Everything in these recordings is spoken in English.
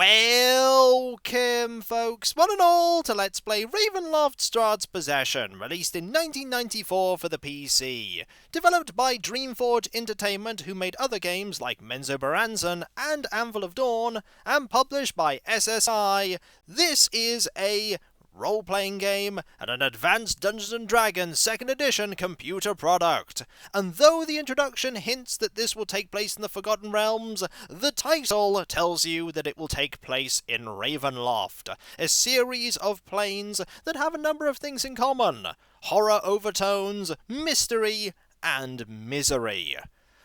Welcome, folks, one and all, to Let's Play Ravenloft Strahd's Possession, released in 1994 for the PC. Developed by Dreamforge Entertainment, who made other games like Menzoberranzan and Anvil of Dawn, and published by SSI, this is a role-playing game and an Advanced Dungeons & Dragons 2nd Edition computer product. And though the introduction hints that this will take place in the Forgotten Realms, the title tells you that it will take place in Ravenloft, a series of planes that have a number of things in common: horror overtones, mystery, and misery.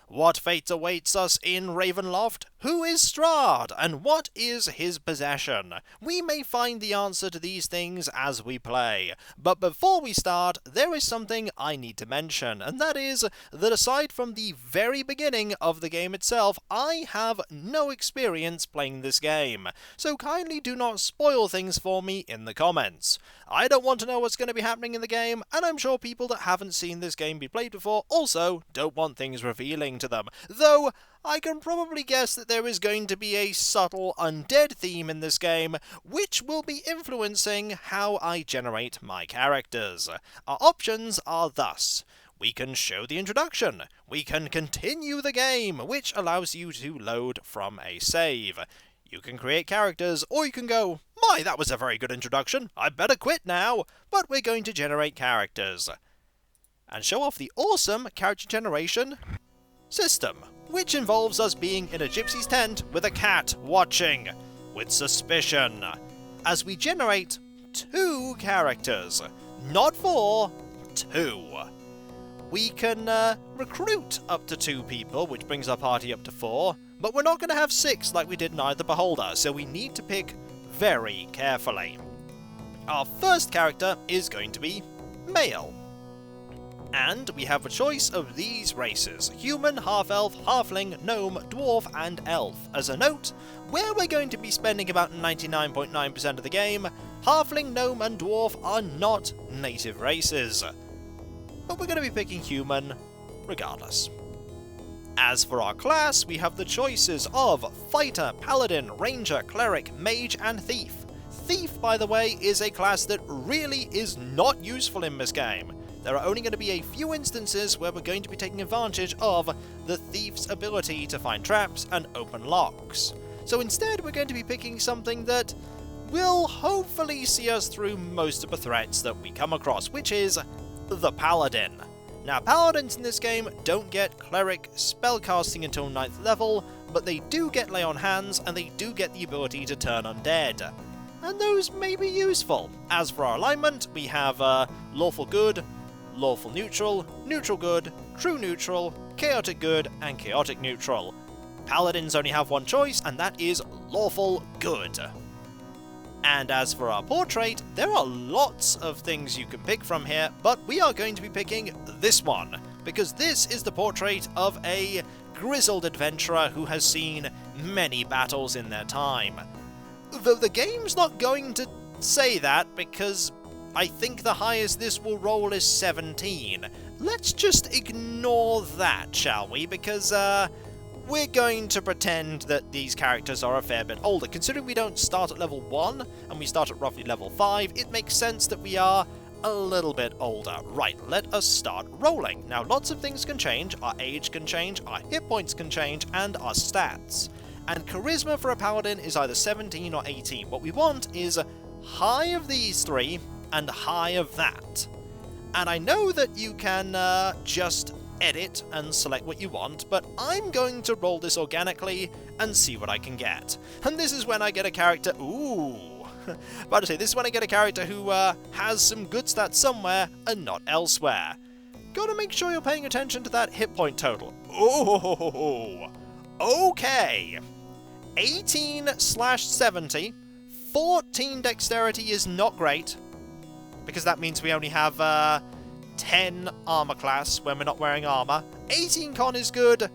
What fate awaits us in Ravenloft? Who is Strahd, and what is his possession? We may find the answer to these things as we play, but before we start, there is something I need to mention, and that is that aside from the very beginning of the game itself, I have no experience playing this game, so kindly do not spoil things for me in the comments. I don't want to know what's going to be happening in the game, and I'm sure people that haven't seen this game be played before also don't want things revealing to them, though I can probably guess that there is going to be a subtle undead theme in this game, which will be influencing how I generate my characters. Our options are thus: we can show the introduction, we can continue the game, which allows you to load from a save. You can create characters, or you can go, "My, that was a very good introduction, I better quit now," but we're going to generate characters and show off the awesome character generation system, which involves us being in a gypsy's tent with a cat watching with suspicion, as we generate 2 characters, not 4, 2. We can recruit up to 2 people, which brings our party up to 4, but we're not going to have 6 like we did in Eye the Beholder, so we need to pick very carefully. Our first character is going to be male, and we have a choice of these races: human, half-elf, halfling, gnome, dwarf, and elf. As a note, where we're going to be spending about 99.9% of the game, halfling, gnome, and dwarf are not native races, but we're going to be picking human regardless. As for our class, we have the choices of fighter, paladin, ranger, cleric, mage, and thief. Thief, by the way, is a class that really is not useful in this game. There are only going to be a few instances where we're going to be taking advantage of the thief's ability to find traps and open locks. So instead, we're going to be picking something that will hopefully see us through most of the threats that we come across, which is the paladin. Now, paladins in this game don't get cleric spellcasting until 9th level, but they do get lay on hands, and they do get the ability to turn undead, and those may be useful. As for our alignment, we have lawful good, lawful neutral, neutral good, true neutral, chaotic good, and chaotic neutral. Paladins only have one choice, and that is lawful good. And as for our portrait, there are lots of things you can pick from here, but we are going to be picking this one, because this is the portrait of a grizzled adventurer who has seen many battles in their time. Though the game's not going to say that, because I think the highest this will roll is 17. Let's just ignore that, shall we? Because we're going to pretend that these characters are a fair bit older. Considering we don't start at level 1, and we start at roughly level 5, it makes sense that we are a little bit older. Right, let us start rolling. Now, lots of things can change. Our age can change, our hit points can change, and our stats. And charisma for a paladin is either 17 or 18. What we want is high of these 3, and high of that. And I know that you can just edit and select what you want, but I'm going to roll this organically and see what I can get. And this is when I get a character... Ooh! About to say, this is when I get a character who has some good stats somewhere and not elsewhere. Gotta make sure you're paying attention to that hit point total. Oh! Okay! 18/70. 14 dexterity is not great, because that means we only have 10 armor class when we're not wearing armor. 18 con is good,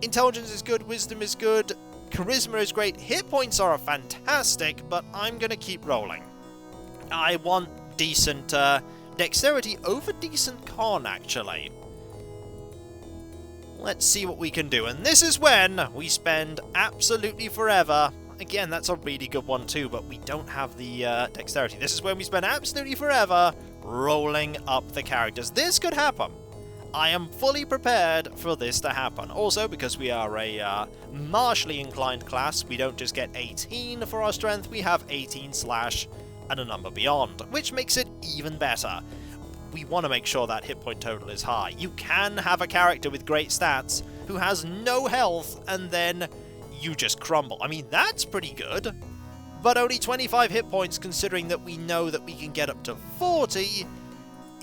intelligence is good, wisdom is good, charisma is great, hit points are fantastic, but I'm going to keep rolling. I want decent dexterity over decent con, actually. Let's see what we can do, and this is when we spend absolutely forever Again, that's a really good one too, but we don't have the dexterity. This is when we spend absolutely forever rolling up the characters. This could happen. I am fully prepared for this to happen. Also, because we are a martially inclined class, we don't just get 18 for our strength, we have 18 slash and a number beyond, which makes it even better. We want to make sure that hit point total is high. You can have a character with great stats who has no health and then you just crumble. I mean, that's pretty good, but only 25 hit points considering that we know that we can get up to 40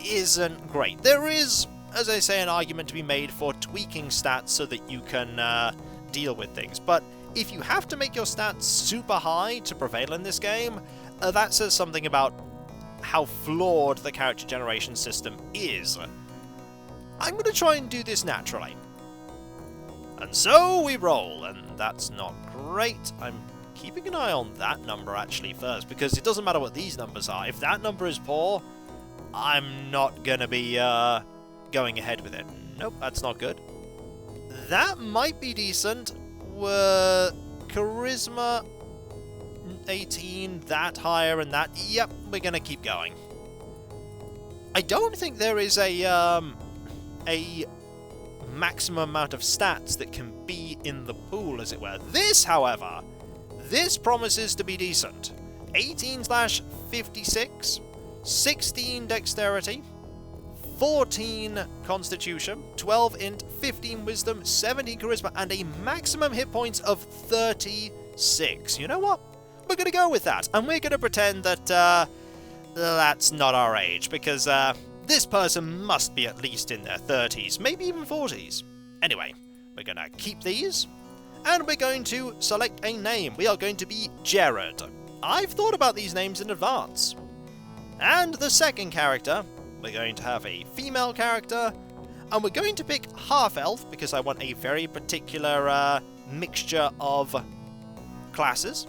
isn't great. There is, as I say, an argument to be made for tweaking stats so that you can deal with things, but if you have to make your stats super high to prevail in this game, that says something about how flawed the character generation system is. I'm going to try and do this naturally. And so we roll, and that's not great. I'm keeping an eye on that number actually first, because it doesn't matter what these numbers are. If that number is poor, I'm not going to be going ahead with it. Nope, that's not good. That might be decent. Charisma 18, that higher, and that. Yep, we're going to keep going. I don't think there is a maximum amount of stats that can be in the pool, as it were. This, however, this promises to be decent. 18 slash 56, 16 dexterity, 14 constitution, 12 int, 15 wisdom, 17 charisma, and a maximum hit points of 36. You know what? We're going to go with that, and we're going to pretend that that's not our age, because this person must be at least in their 30s, maybe even 40s. Anyway, we're going to keep these, and we're going to select a name. We are going to be Jared. I've thought about these names in advance. And the second character, we're going to have a female character, and we're going to pick half-elf, because I want a very particular mixture of classes,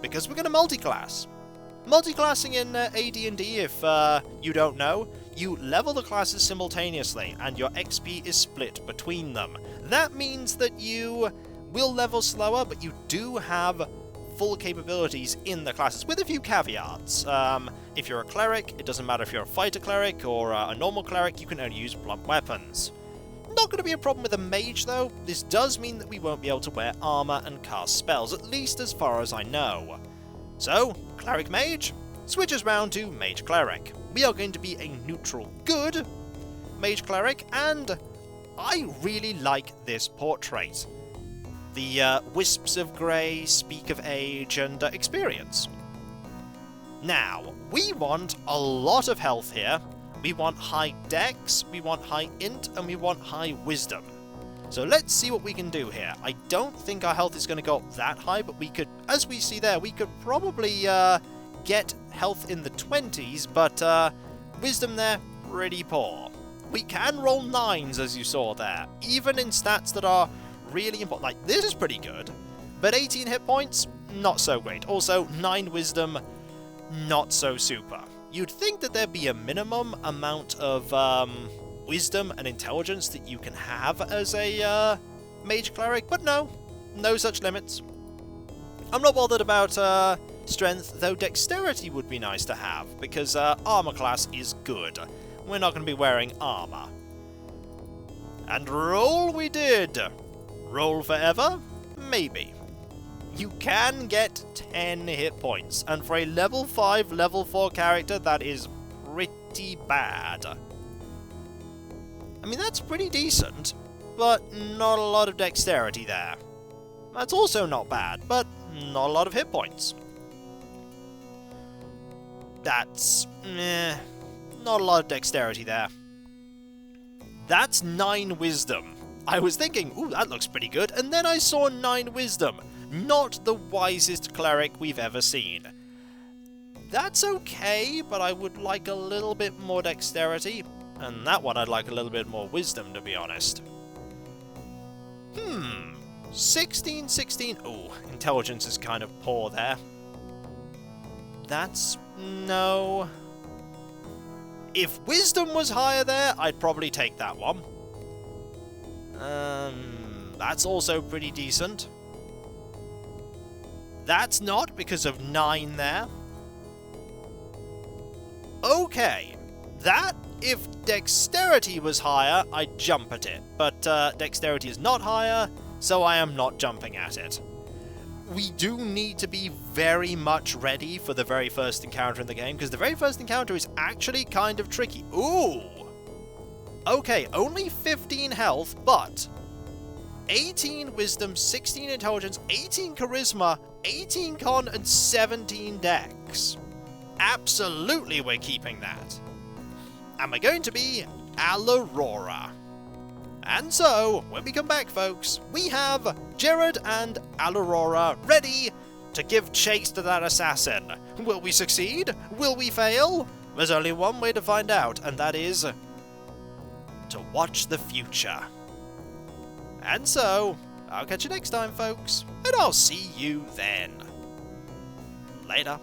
because we're going to multi-class. Multi-classing in AD&D, if you don't know, you level the classes simultaneously, and your XP is split between them. That means that you will level slower, but you do have full capabilities in the classes, with a few caveats. If you're a cleric, it doesn't matter if you're a fighter cleric or a normal cleric, you can only use blunt weapons. Not going to be a problem with a mage, though. This does mean that we won't be able to wear armor and cast spells, at least as far as I know. So, cleric mage switches round to mage cleric. We are going to be a neutral good mage cleric, and I really like this portrait. The wisps of grey speak of age and experience. Now, we want a lot of health here. We want high dex, we want high int, and we want high wisdom. So let's see what we can do here. I don't think our health is going to go up that high, but we could, as we see there, we could probably get health in the 20s, but wisdom there, pretty poor. We can roll 9s, as you saw there, even in stats that are really important. Like, this is pretty good, but 18 hit points, not so great. Also, 9 wisdom, not so super. You'd think that there'd be a minimum amount of wisdom and intelligence that you can have as a mage cleric, but no such limits. I'm not bothered about strength, though dexterity would be nice to have, because armor class is good. We're not going to be wearing armor. And roll we did! Roll forever? Maybe. You can get 10 hit points, and for a level 5, level 4 character, that is pretty bad. I mean, that's pretty decent, but not a lot of dexterity there. That's also not bad, but not a lot of hit points. That's not a lot of dexterity there. That's 9 wisdom. I was thinking, ooh, that looks pretty good, and then I saw 9 wisdom. Not the wisest cleric we've ever seen. That's okay, but I would like a little bit more dexterity, and that one I'd like a little bit more wisdom, to be honest. 16. Ooh, intelligence is kind of poor there. That's... no. If wisdom was higher there, I'd probably take that one. That's also pretty decent. That's not because of 9 there. Okay, that, if dexterity was higher, I'd jump at it. But dexterity is not higher, so I am not jumping at it. We do need to be very much ready for the very first encounter in the game, because the very first encounter is actually kind of tricky. Ooh! Okay, only 15 health, but 18 wisdom, 16 intelligence, 18 charisma, 18 con, and 17 dex. Absolutely we're keeping that. And we're going to be Alorora. And so, when we come back, folks, we have Jared and Alorora ready to give chase to that assassin. Will we succeed? Will we fail? There's only one way to find out, and that is to watch the future. And so, I'll catch you next time, folks, and I'll see you then. Later.